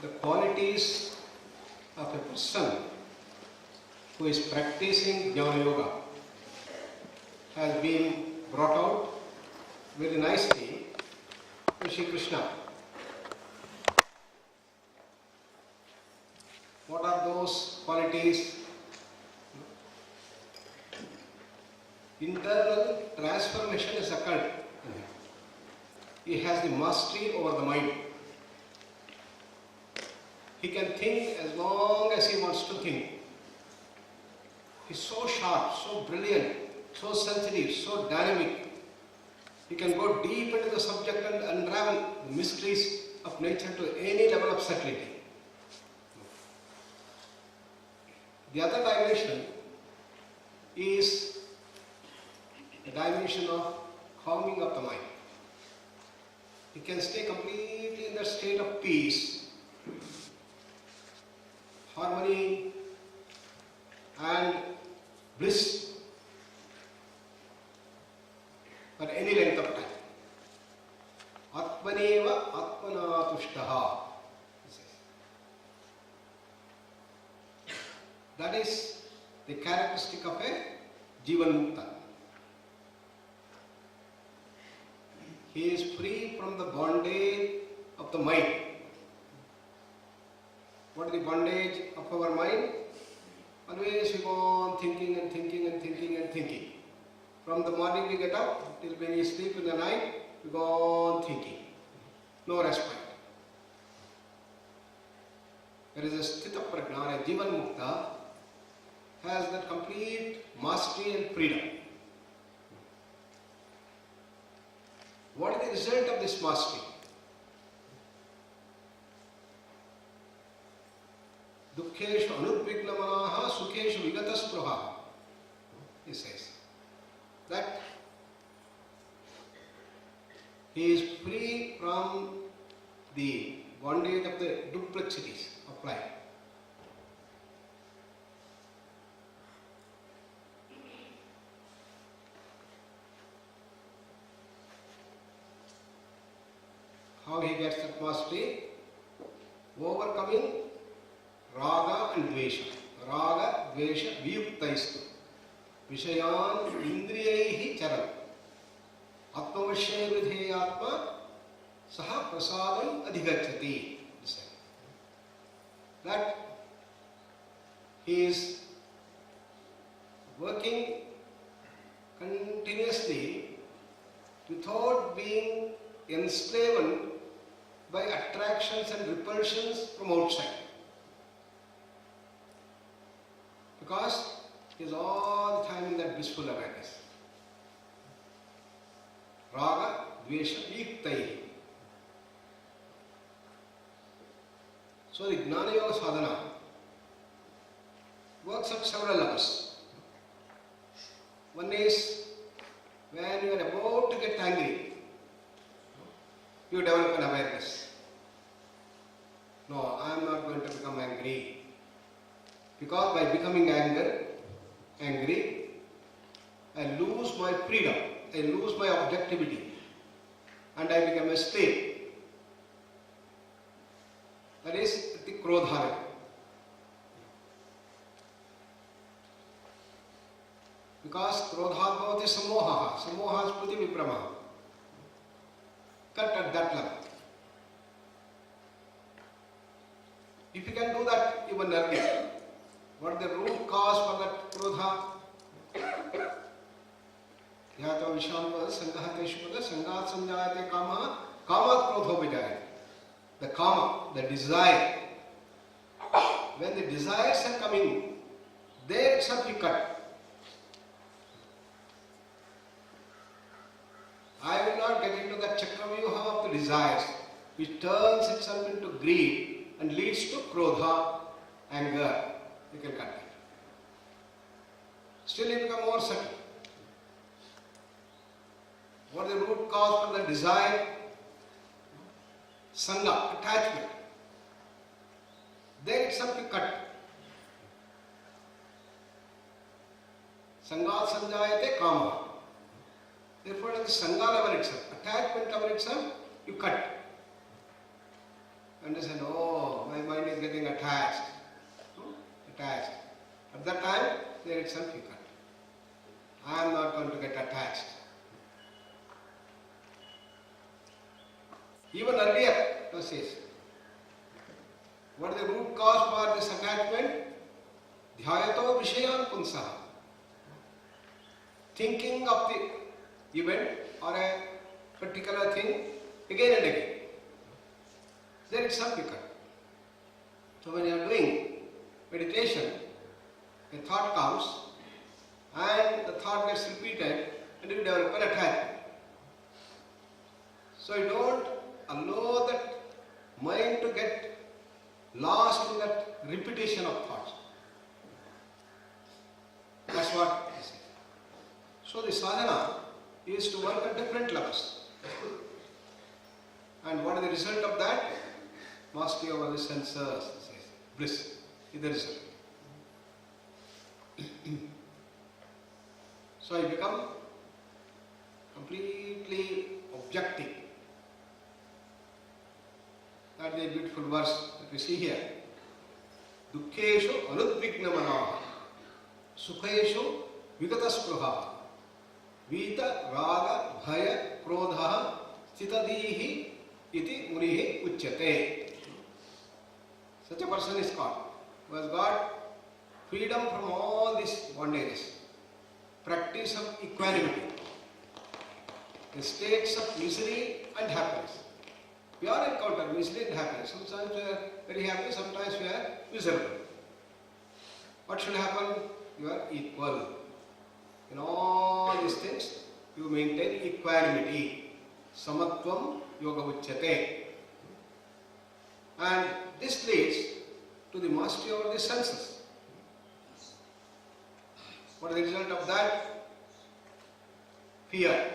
the qualities of a person who is practicing Jnana Yoga has been brought out very nicely by Shri Krishna. What are those qualities? Internal transformation has occurred. He has the mastery over the mind. He can think as long as he wants to think. He's so sharp, so brilliant, so sensitive, so dynamic. He can go deep into the subject and unravel the mysteries of nature to any level of subtlety. The other dimension is the dimension of calming of the mind. He can stay completely in that state of peace, harmony and bliss for any length of time. Atmaneva atmanatushtaha. That is the characteristic of a Jivan Mukta. He is free from the bondage of the mind. What is the bondage of our mind? Always we go on thinking and thinking and thinking and thinking. From the morning we get up till when we sleep in the night, we go on thinking. No respite. There is a Sthita Prajna, a Jivan Mukta, has that complete mastery and freedom. What is the result of this mastery? Dukkheshu anudvignamanaha sukheshu vigataspruha. He says that he is free from the bondage of the duplixities of life. How he gets that mastery? Overcoming raga and dvesha. Raga, dvesha, viyuktaistu. Vishayan indriyaihi charan. Atmavashya vidheyatma saha prasadam adhigacchati. That he is working continuously without being enslaved by attractions and repulsions from outside. Because he is all the time in that blissful awareness. Raga, dvesha, yuktai. So the Jnana Yoga sadhana works at several levels. One is when you are about to get angry, you develop an awareness. No, I am not going to become angry. Because by becoming angry, I lose my freedom, I lose my objectivity, and I become a slave. That is the krodha. Because krodha bhavati samoha, samoha is priti viprama. Cut at that level. If you can do that even earlier, what is the root cause for that krodha? Yata vishampada sangahateshupada sangat sanjayate kama kamat krodho vijayate. The kama, the desire. When the desires are coming, there itself you cut. I will not get into that chakravyuha of the desires, which turns itself into greed and leads to krodha, anger. You can cut it. Still you become more subtle. What is the root cause for the desire? Sangha, attachment. There itself you cut. Sangat sanjayate kama. Therefore, at the sangha level itself, attachment level itself, you cut. And they say, oh, my my mind is getting attached. Attached. At that time, there itself you cut. I am not going to get attached. Even earlier, it says, what is the root cause for this attachment? Dhyayato vishayan punsaha. Thinking of the event or a particular thing again and again. There itself you cut. So when you are doing meditation, a thought comes and the thought gets repeated and you develop an attachment. So you don't allow that mind to get lost in that repetition of thoughts. That's what I say. So the sadhana is to work at different levels. And what is the result of that? Mastery over the senses, bliss is the result. So I become completely objective. That is a beautiful verse that we see here. Dukkheshu anudvignamanaha sukheshu vigataspruha vita raga bhaya krodha stitadihi iti munihi uchyate. Such a person is called, who has got freedom from all these bondages, practice of equanimity, the states of misery and happiness. We all encounter misery and happiness. Sometimes we are very happy, sometimes we are miserable. What should happen? You are equal. In all these things, you maintain equanimity. Samatvam yoga uchyate. And this leads to the mastery over the senses. What is the result of that? Fear,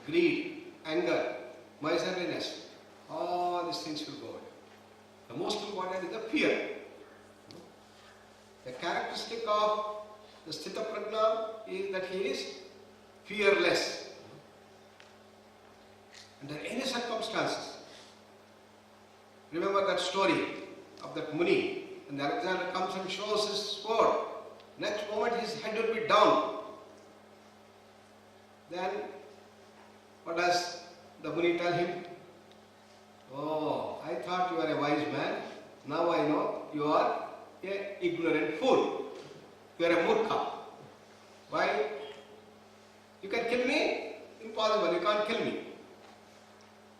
greed, anger, miserliness. All these things will go away. The most important is the fear. The characteristic of the Sthita Prajna is that he is fearless. Under any circumstances. Remember that story of that Muni, and Alexander comes and shows his sword. Next moment his head will be down. Then what does the Muni tell him? Oh, I thought you were a wise man. Now I know you are an ignorant fool. You are a murkha. Why? You can kill me? Impossible. You can't kill me.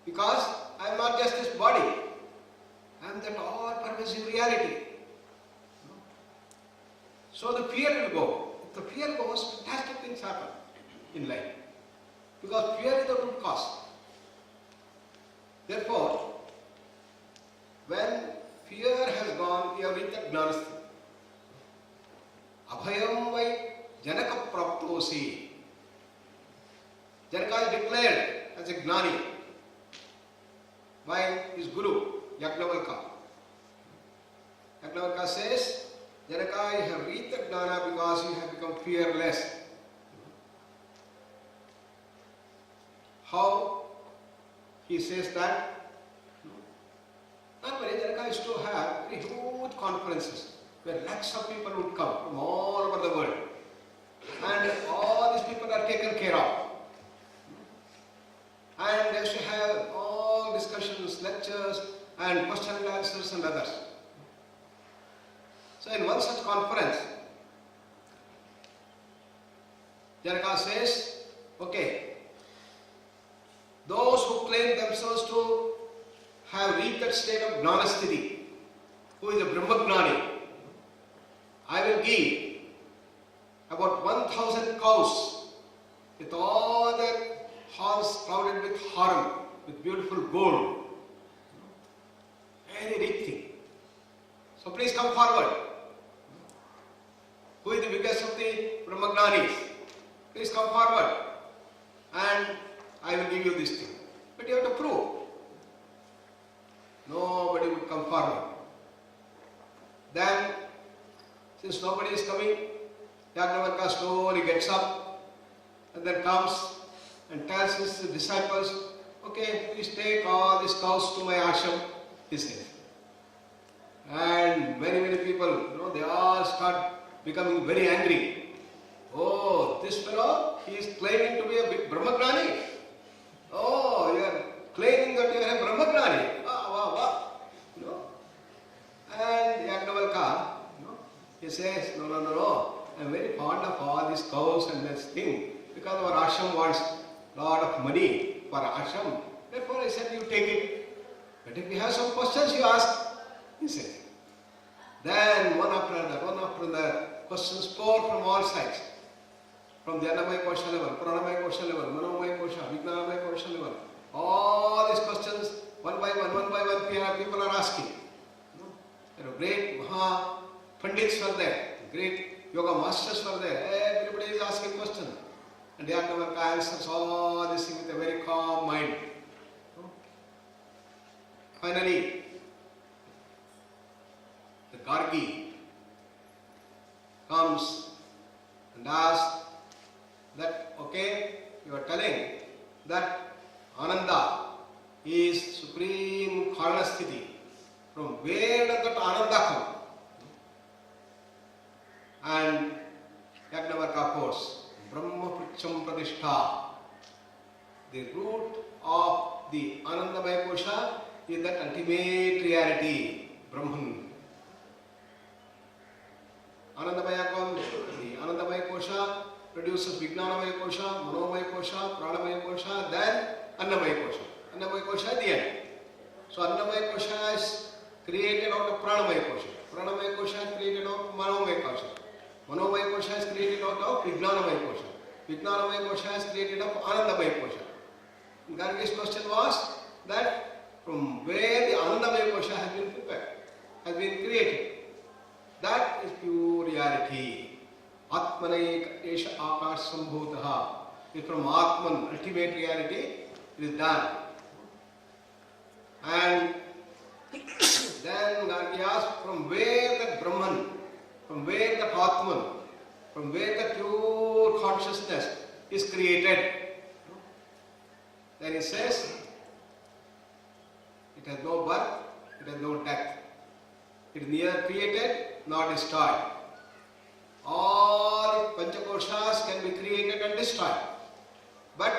Because I am not just this body. I am that all-pervasive reality. So the fear will go. If the fear goes, fantastic things happen in life. Because fear is the root cause. Therefore, when fear has gone, you have reached the Gnanasthiti. Abhayam vai Janaka praptosi. Janaka is declared as a Gnani by his Guru, Yagnavalkya. Yagnavalkya says, Janaka, you have reached the Gnana because you have become fearless. How he says that? Normally, Janaka used to have very huge conferences where lakhs of people would come from all over the world. And all these people are taken care of. And they used to have all discussions, lectures, and question and answers and others. So in one such conference, Janaka says, okay, those who claim themselves to have reached that state of Gnanasthiti, who is a Brahmagnani, I will give about 1,000 cows with all their horns crowded with horn, with beautiful gold. Very rich thing. So please come forward. Who is the biggest of the Brahmagnanis? Please come forward and I will give you this thing. But you have to prove. Nobody would come forward. Then, since nobody is coming, Yagnavalkya slowly gets up and then comes and tells his disciples, okay, please take all these cows to my ashram, he says. And many people, they all start becoming very angry. Oh, this fellow, he is claiming to be a big Brahmagnani. Oh, you are claiming that you are a Brahmagnani. Wow. And Yagnavalkya, he says, no. I am very fond of all these cows and this thing, because our ashram wants a lot of money for ashram. Therefore I said, you take it. But if you have some questions, you ask. He said. Then one after another, questions pour from all sides. From the Annamaya Kosha level, Pranamaya Kosha level, Manomaya Kosha, Vijnanamaya Kosha level. All these questions, one by one, people are asking. Great Maha Pandits were there, great Yoga Masters were there. Everybody is asking questions. And Yagnavalkya answers all this thing with a very calm mind. Finally, the Gargi comes and asks that, okay, you are telling that Ananda is supreme Karanasthiti. From where does that Ananda come? And Yagnavalkya quotes, Brahma Pricham Pradishtha. The root of the Anandamaya Kosha is that ultimate reality, Brahman. Anandamaya comes, the Anandamaya Kosha produces Vijnanamaya Kosha, Manomaya Kosha, Pranamaya Kosha, then Annamaya Kosha. Annamaya Kosha at the end. So Annamaya Kosha is created out of Pranamaya Kosha. Pranamaya Kosha is created out of Manomaya Kosha. Manomaya Kosha is created out of Vijnanamaya Kosha. Vijnanamaya Kosha is created out of Anandamaya Kosha. Gargi's question was that from where the Anandamaya Kosha has been prepared, has been created. That is pure reality. Atmaneka esha akash sambhutaha. Is from Atman, ultimate reality, it is done. And then Gargi asked, from where that Brahman, from where that Atman, from where the pure consciousness is created? Then he says, it has no birth, it has no death. It is neither created nor destroyed. All Panchakoshas can be created and destroyed. But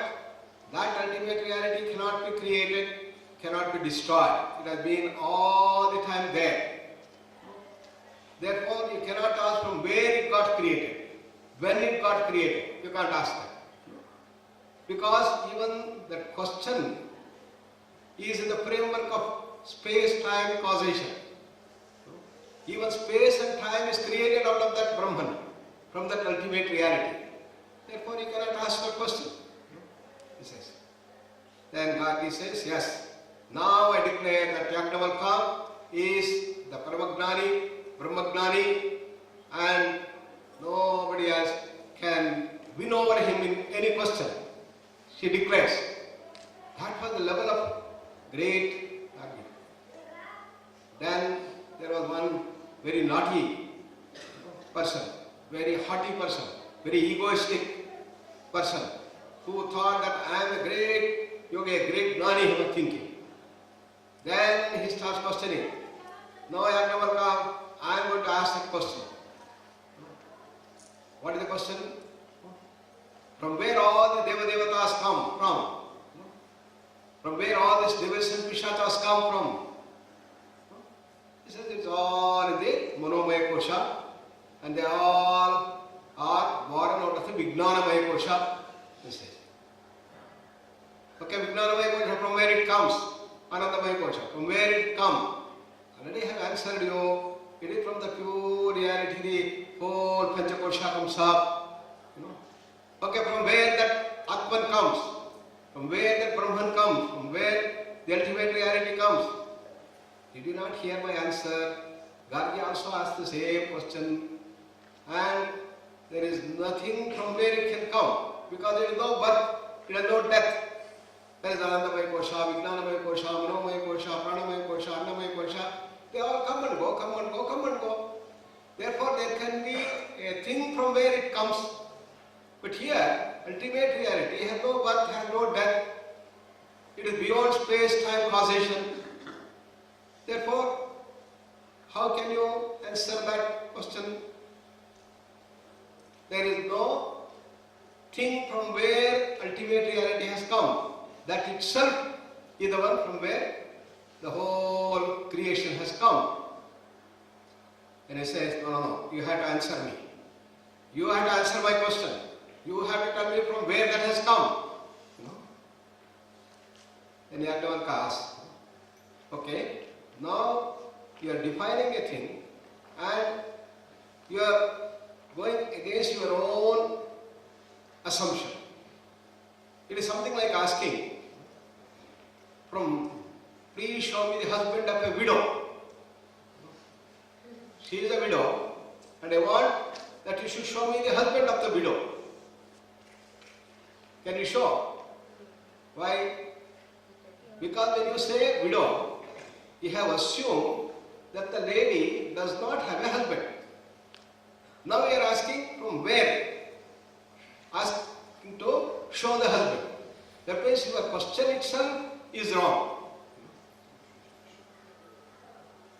that ultimate reality cannot be created, cannot be destroyed. It has been all the time there. Therefore, you cannot ask from where it got created, when it got created. You can't ask that. Because even that question is in the framework of space-time causation. Even space and time is created out of that Brahman, from that ultimate reality. Therefore, you cannot ask that question. He says. Then Gargi says, yes, now I declare that Yagnavalkya is the Paramagnani, Brahmagnani, and nobody else can win over him in any question. She declares. That was the level of great Gargi. Then there was one very naughty person, very haughty person, very egoistic person, who thought that I am a great yogi, a great gnani, he was thinking. Then he starts questioning. Now Yagnavalkya, I am going to ask a question. What is the question? From where all the Devadevatas come from? From where all these devas and pishachas come from? He says it's all in the Manomaya Kosha, and they all are born out of the Vijnanamaya Kosha. He says. Okay, Vijnanamaya Kosha, from where it comes? Anandamaya Kosha, from where it comes? Already have answered you. It is from the pure reality, the whole Panchakosha comes up. Okay, from where that Atman comes, from where that Brahman comes, from where the ultimate reality comes. Did you not hear my answer? Gargi also asked the same question. And there is nothing from where it can come, because there is no birth, there is no death. There is Anandamaya Kosha, Vijnanamaya Kosha, Manomaya Kosha, Pranamaya Kosha, Annamaya Kosha. They all come and go, come and go, come and go. Therefore, there can be a thing from where it comes. But here, ultimate reality has no birth, has no death. It is beyond space-time causation. Therefore, how can you answer that question? There is no thing from where ultimate reality has come. That itself is the one from where the whole creation has come. And he says, no, you have to answer me. You have to answer my question. You have to tell me from where that has come. You know? Then Yajnavalkya asks, okay, now you are defining a thing and you are going against your own assumption. It is something like asking, please show me the husband of a widow. She is a widow and I want that you should show me the husband of the widow. Can you show? Why? Because when you say widow, you have assumed that the lady does not have a husband. Now we are asking from where? Asking to show the husband. That means your question itself is wrong.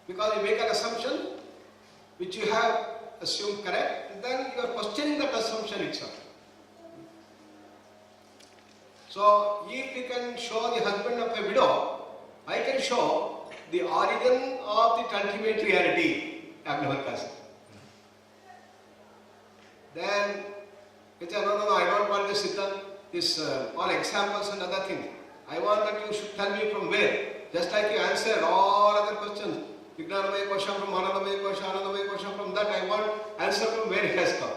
Because you make an assumption which you have assumed correct, and then you are questioning that assumption itself. So, if you can show the husband of a widow, I can show the origin of the ultimate reality, Yajnavalkya said. Then, he said, no, I don't want this all examples and other things. I want that you should tell me from where. Just like you answered all other questions. Vijnanamaya Kosha from Anandamaya Kosha, Anandamaya Kosha from that, I want answer from where it has come.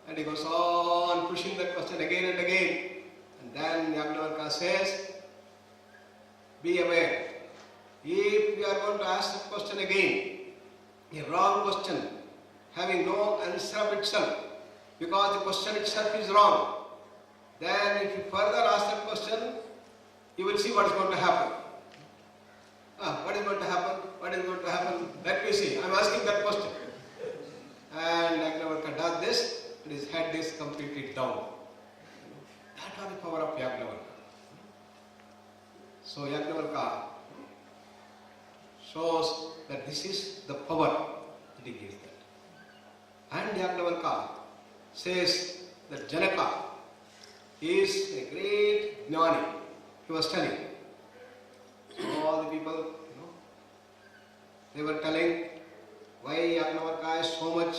And he goes on pushing that question again and again. And then Yajnavalkya says, be aware, if you are going to ask that question again, a wrong question, having no answer of itself, because the question itself is wrong, then if you further ask that question, you will see what is going to happen. What is going to happen? What is going to happen? Let me see. I am asking that question. And Yajnavalkya does this, and his head is completely down. That was the power of Yajnavalkya. So Yajnavalkya shows that this is the power that he gives that. And Yajnavalkya says that Janaka is a great Jnani. He was telling. All the people, they were telling why Yajnavalkya is so much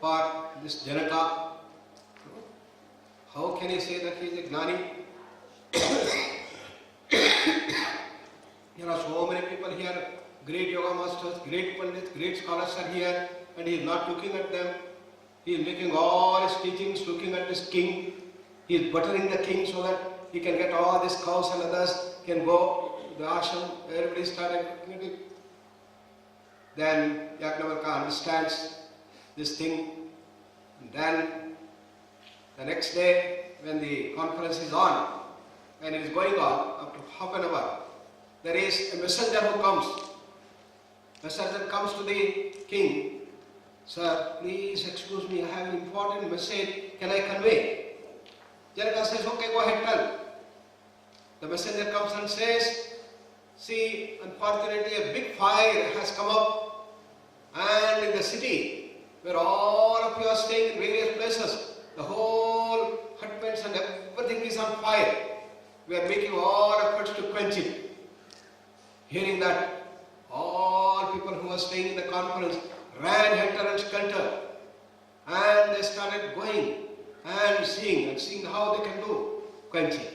for this Janaka. How can he say that he is a Gnani? There are so many people here, great yoga masters, great pandits, great scholars are here, and he is not looking at them. He is making all his teachings, looking at this king. He is buttering the king so that he can get all these cows and others can go to the ashram. Everybody started looking at it. Then Yajnavalkya understands this thing. And then the next day, when the conference is on, when it is going on, after half an hour, there is a messenger who comes. Messenger comes to the king. Sir, please excuse me, I have an important message. Can I convey? Janaka says, okay, go ahead, tell. The messenger comes and says, see, unfortunately a big fire has come up, and in the city where all of you are staying in various places, the whole hutments and everything is on fire. We are making all efforts to quench it. Hearing that, all people who were staying in the conference ran helter and skelter, and they started going and seeing how they can do quenching.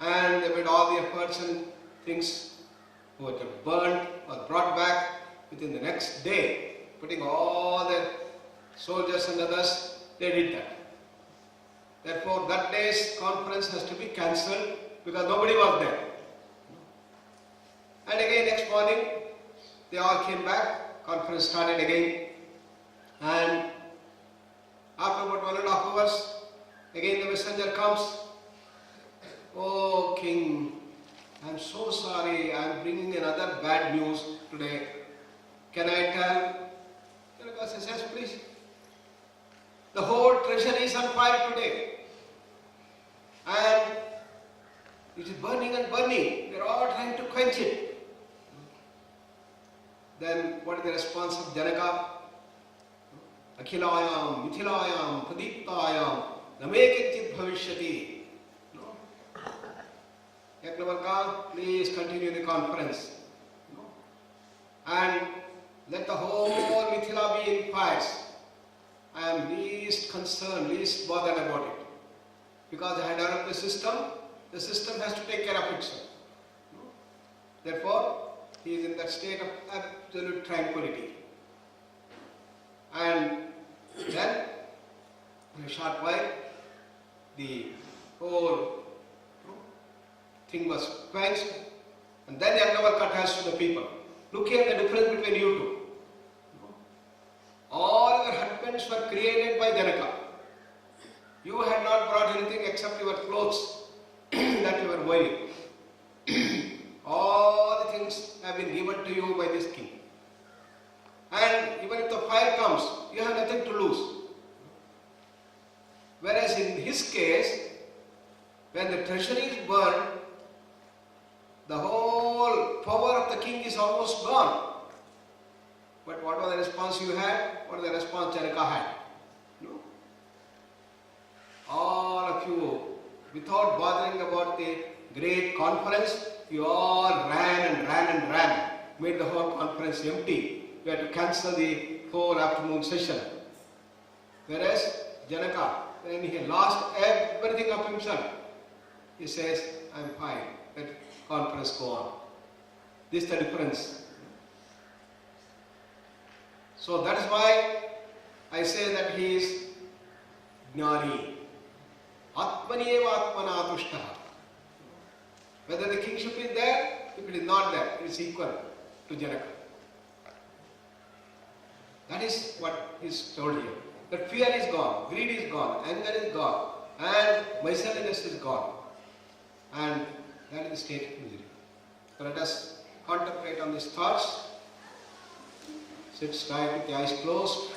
And they made all the efforts and things were burnt or brought back within the next day, putting all the soldiers and others, they did that. Therefore, that day's conference has to be cancelled because nobody was there. And again, next morning, they all came back, conference started again, and after about 1.5 hours, again the messenger comes. Oh king, I am so sorry, I am bringing another bad news today. Can I tell? Janaka says, yes, please. The whole treasury is on fire today. And it is burning and burning. We are all trying to quench it. Then what is the response of Janaka? Akhilayam, Mithilayam, Pradiptayam, Namekinchit Bhavishyati. No? Yagnavalkya, please continue the conference. No? And let the whole Mithila be in quiet. I am least concerned, least bothered about it. Because I have developed the system has to take care of itself. No? Therefore, he is in that state of absolute tranquility. And then, in a short while, the whole thing was quenched. And then Yagnavalkya tells to the people, look here the difference between you two. All your husbands were created by Janaka. You had not brought anything except your clothes that you were wearing. All the things have been given to you by this king. And even if the fire comes, you have nothing to lose. Whereas in his case, when the treasury is burned, the whole power of the king is almost gone. But what was the response you had? What was the response Janaka had? No? All of you, without bothering about the great conference, you all ran, made the whole conference empty. You had to cancel the whole afternoon session. Whereas Janaka, when he lost everything of himself, he says, I am fine, let conference go on. This is the difference. So that is why I say that he is Jnani. Atmaniyeva Atmana Tushtaha. Whether the kingship is there, if it is not there, it is equal to Janaka. That is what is told here. That fear is gone, greed is gone, anger is gone, and miserliness is gone. And that is the state of misery. So let us contemplate on these thoughts. Sit tight with the eyes closed.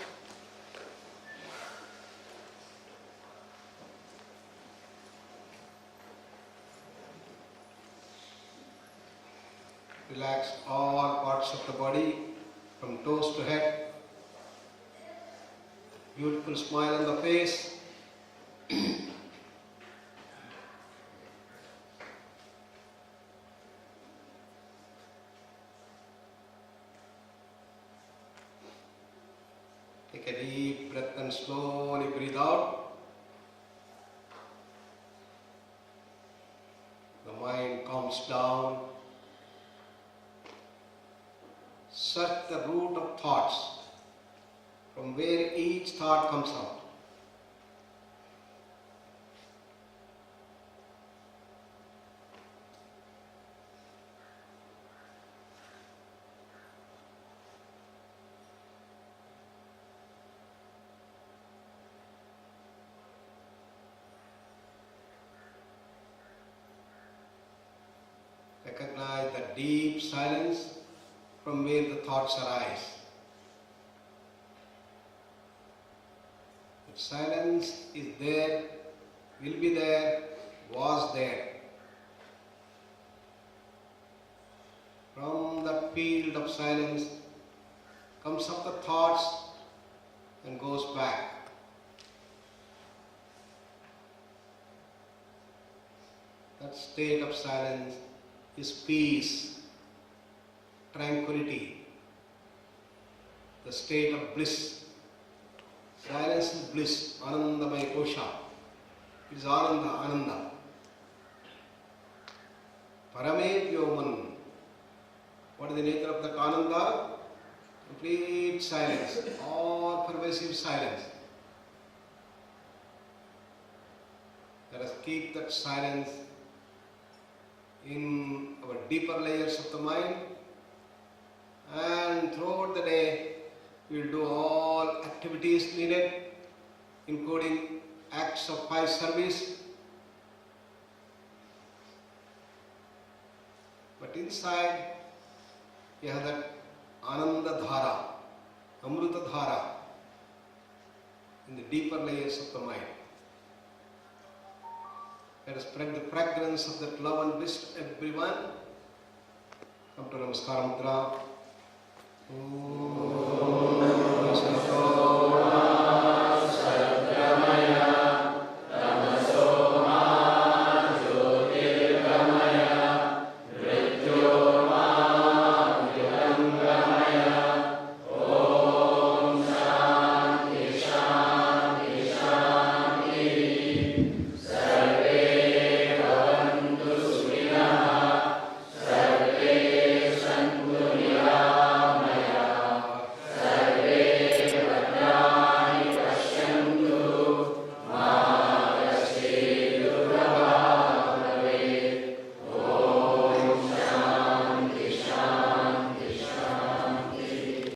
Relax all parts of the body from toes to head. Beautiful smile on the face. Take a deep breath and slowly breathe out. The mind calms down. Search the root of thoughts, from where each thought comes out. Recognize the deep silence from where the thoughts arise. If silence is there, will be there, was there. From the field of silence comes up the thoughts and goes back. That state of silence is peace, tranquility, the state of bliss. Silence is bliss, Anandamaya Kosha. It is Ananda. Parame Vyoman. What is the nature of that Ananda? Complete silence, all pervasive silence. Let us keep that silence in our deeper layers of the mind, and throughout the day we will do all activities needed, including acts of pious service. But inside you have that Ananda Dhara, Amruta Dhara, in the deeper layers of the mind. Let us spread the fragrance of that love and bliss to everyone. Come to Namaskara Mudra. Om